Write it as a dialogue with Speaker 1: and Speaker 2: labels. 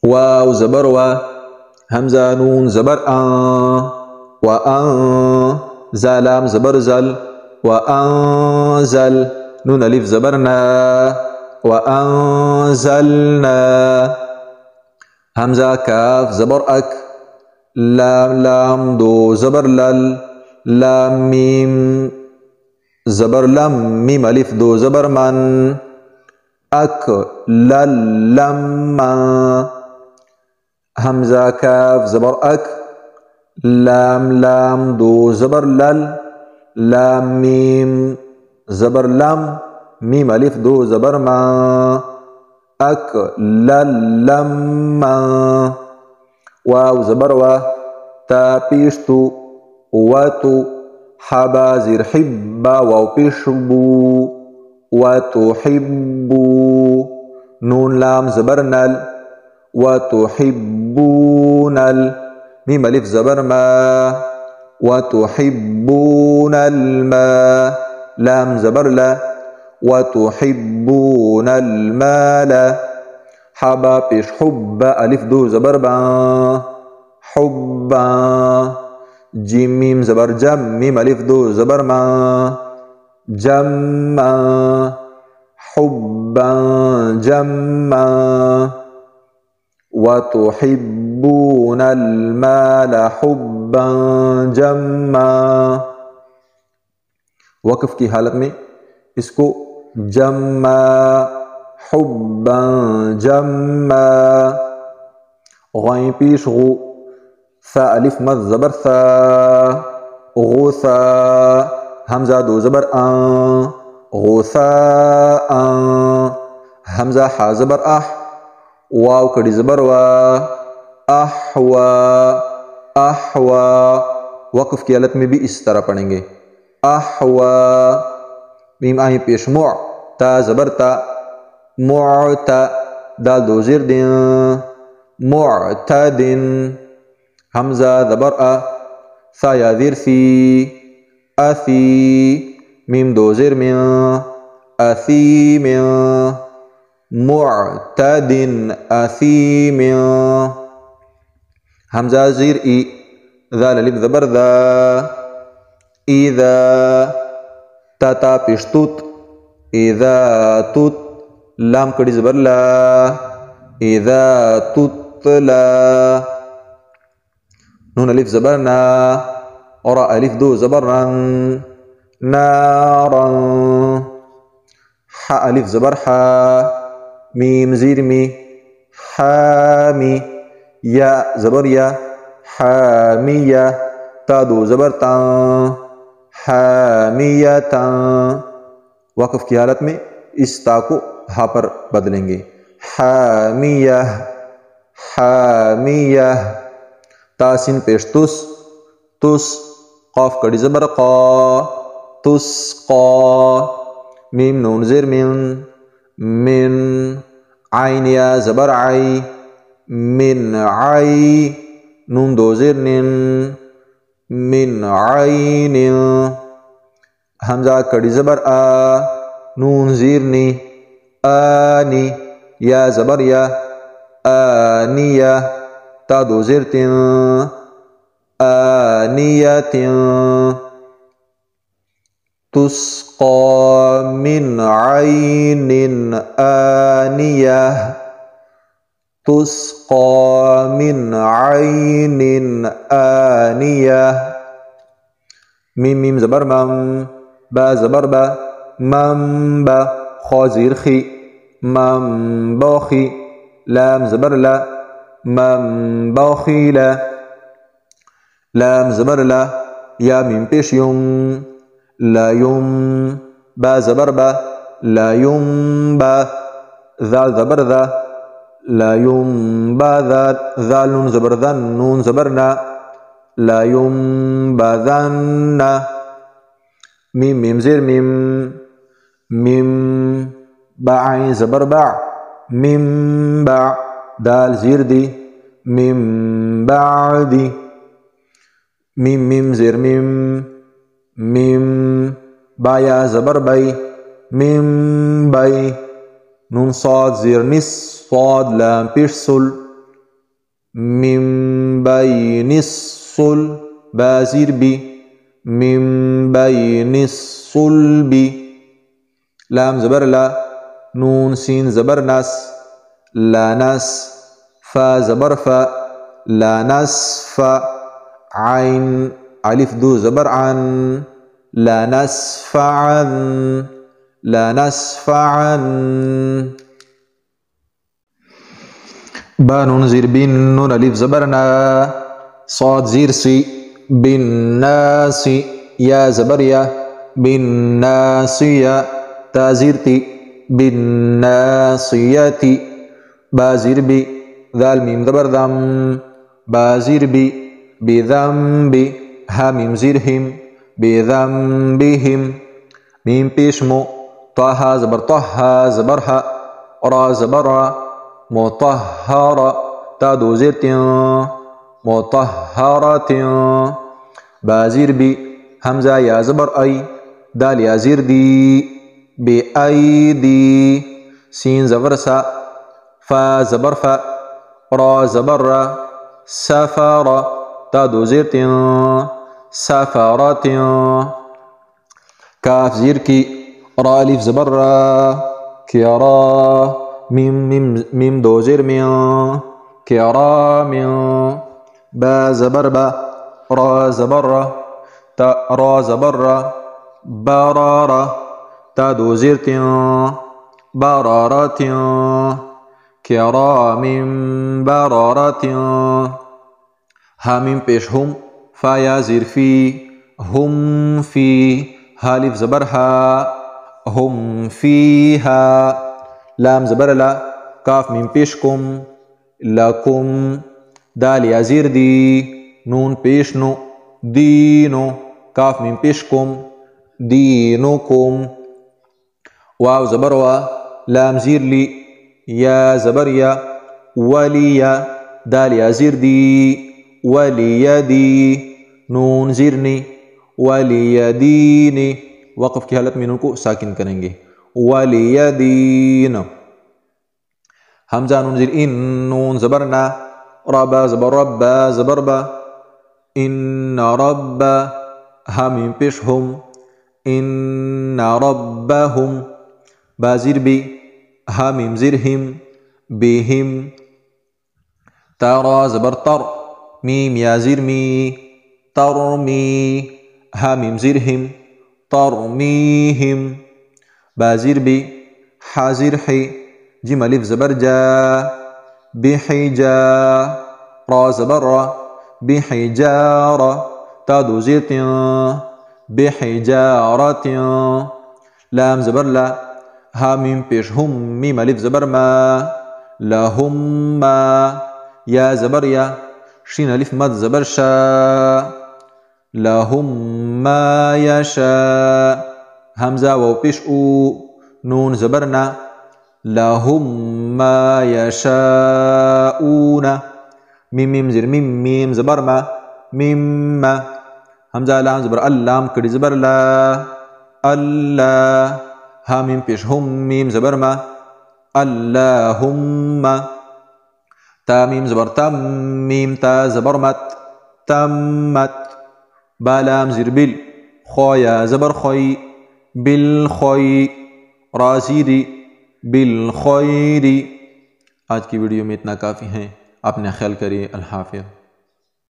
Speaker 1: واو زبر و، همزة نون زبر وأن، زالام زبر زل، وأنزل، نون ألف زبرنا، وأنزلنا، همزة كاف زبر أك، لام لام دو زبر لل، لام ميم زبر لم، ميم ألف دو زبر من، أك لل لما، همزة كاف زبر أك، لام لام دو زبر لل، لام ميم زبر لم، ميم ألف دو زبر ما، أك لل لما، واو زبر و، تا بيشتو، واتو، حبا زير حبا، واو بيشبو، وتحبو، نون لام زبر نل، وتحبون ميم ألف زبر ما، وتحبون الماء، لام زبر لا، وتحبون المال، حبا بيش حب، ألف دو زبر با، حبا، جيم ميم زبر جم، ميم ألف دو زبر ما، جما، حبا جما، وتحبون المال حبا जम्मा। वक्फ की हालत में इसको जम्मा हुब्बन जम्मा। गैं पेश गु, सा अलिफ मद ज़बर सा, गुसा, हमजा दो ज़बर गुसा, हमजा हा ज़बर आह, वाव कड़ी ज़बर वा, अहवा अहवा। वक्फ की हालत में भी इस तरह पढ़ेंगे, अहवा, मीम आई पेश मुअ, ता ज़बर ता, मुअता, दाल दो ज़ेर दिन, मुअतदिन, हमजा ज़बर अ, सा या ज़ेर सी, असी, मीम दो ज़ेर मिन, असीमिन, मुअतदिन असीमिन, हमजा ज़ेर ई, ज़ाल अलिफ ज़बर ज़ा, इज़ा, ता ता पेश तुत, इज़ा तुत, लाम कड़ी ज़बर ला, इज़ा तुतला, नून अलिफ ज़बर ना, और अलिफ दो ज़बर रन, नारन, हा अलिफ ज़बर हा, मीम ज़ीर मी, हामी, या ज़बर या, हामिया, ता दो ज़बर ता, हामियता। वक़्फ़ की हालत में इस ता को हा पर बदलेंगे, हामिया हामिया। तासिन पेश तुस, तुस, क़ाफ कड़ी ज़बर क़ा, तुस्क़ा, मीम नून ज़ेर मिन, मिन, आइन या ज़बर आई, मिन आई, नून दो ज़ेर निन, मिन आइनिन, हमजा कड़ी ज़बर आ, नून ज़ीर नी, आनी, या ज़बर या, आनिया, ता दो ज़ेर तिन, आनियतिन, तुस्क़ा मिन आइनिन आनिया, तुस्क़ा मिन आइनिन आनिया। मीम मीम ज़बर मम, बा ज़बर बा, मम बा, खा ज़ीर खी, मम बाखी, लाम ज़बर ला, मम बाखीला, लाम ज़बर ला, या मीम पेश युम, ला युम, बा ज़बर बा, ला युम बा, ज़ाल ज़बर ज़ा, ला युम बा ज़ात, ज़ाल नून ज़बर ज़न, नून ज़बर ना, ला युम बा ज़न्ना, मीम मीम ज़ेर मीम, मीम बा आइन ज़बर बा, मिम बा, दाल ज़ीर दी, मिम बादी, मीम मीम ज़ेर मीम, मीम बाया ज़बर बाई, मिम बाई, नून साद ज़ेर निस, साद लाम पेश सुल, मिम बैनिस्सुल बा ज़ीर बी मिम बैनिस्सुल्बी लाम ज़बर ला नून सीन ज़बर नस लानस फा ज़बर फा लानस्फा आइन अलिफ दो ज़बर अन लानस्फअन लानस्फअन बा नून ज़ीर बिन नून अलिफ ज़बर ना صاد ज़ीर सी बिन नासी या ज़बर या बिन नासिया ता ज़ीर ती बिन नासियती बा ज़ीर बी दाल मीम ज़बर दम बा ज़ीर बी बिदम्बी हा मीम ज़ीर हिम बिदम्बिहिम मीम पेश मो ताहा ज़बर ताहा ज़बर हा रा ज़बर रा मुतहहरा ता दो ज़ीर तियां मुतहहरतियां बा ज़ीर बी हमज़ा या ज़बर आई दाल या ज़ीर दी बिअयदी सीन ज़बर सा फा ज़बर फा रा ज़बर रा सफ़रा ता दो ज़ीर तियां सफ़रतियां काफ ज़ीर की रा अलिफ ज़बर रा किरा मीम मीम मीम दो ज़ीर मियां किरामियां बा ज़बर बा रा ज़बर रा ता रा ज़बर रा बरारा ता दो ज़ीर तियां बरारतियां किरामिन बरारतियां हा मीम पेश हुम फा या ज़ीर फी हुम फी हा अलिफ ज़बर हा हुम फीहा लाम ज़बर ला काफ मीम पेश कुम लकुम दाल या ज़ीर दी नून पेश नो दीनो काफ मीम पेश कुम दीनुकुम वाव ज़बर वा लाम ज़ीर ली या ज़बर या वलिया दाल या ज़ीर दी वलियदी नून ज़ीरनी वलियदीनी वक़फ़ की हालत में नून को साकिन करेंगे वलियदीन हमज़ा नून ज़ीर इन नून ज़बर ना रबा ज़बर रब्बा ज़बर बा इन रब्बा हा मीम पेश हुम इन रब्बहुम बा ज़ीर बी हा मीम ज़ीर हिम बिहिम तारा ज़बर तर मीम या ज़ीर मी तरमी हा मीम ज़ीर हिम तरमीहिम बा ज़ीर बी हा ज़ीर ही जिम अलिफ ज़बर जा बिहिजा रा ज़बर रा बिहिजारा ता दो ज़ीर तियां बिहिजारतियां लाम ज़बर ला हा मीम पेश हुम मीम अलिफ ज़बर मा लहुम्मा या ज़बर या शीन अलिफ मद ज़बर शा लहुम्मा यशा हमज़ा वाव पेश ऊ नून ज़बर ना लहुम्मा यशाऊना मीम मीम ज़ीर मीम मीम ज़बर मा मिम्मा हमज़ा लाम ज़बर अल्लाम कड़ी ज़बर ला अल्लाह हा मीम पेश हुम मीम ज़बर मा अल्लाहुम्मा ता मीम ज़बर तम मीम ता ज़बर मत तम्मत बा लाम ज़ीर बिल खौ या ज़बर खोई बिल खोई रा ज़ीरी बिल खोईरी। आज की वीडियो में इतना काफ़ी है। अपना ख्याल करिए। अल्लाह हाफ़िज़।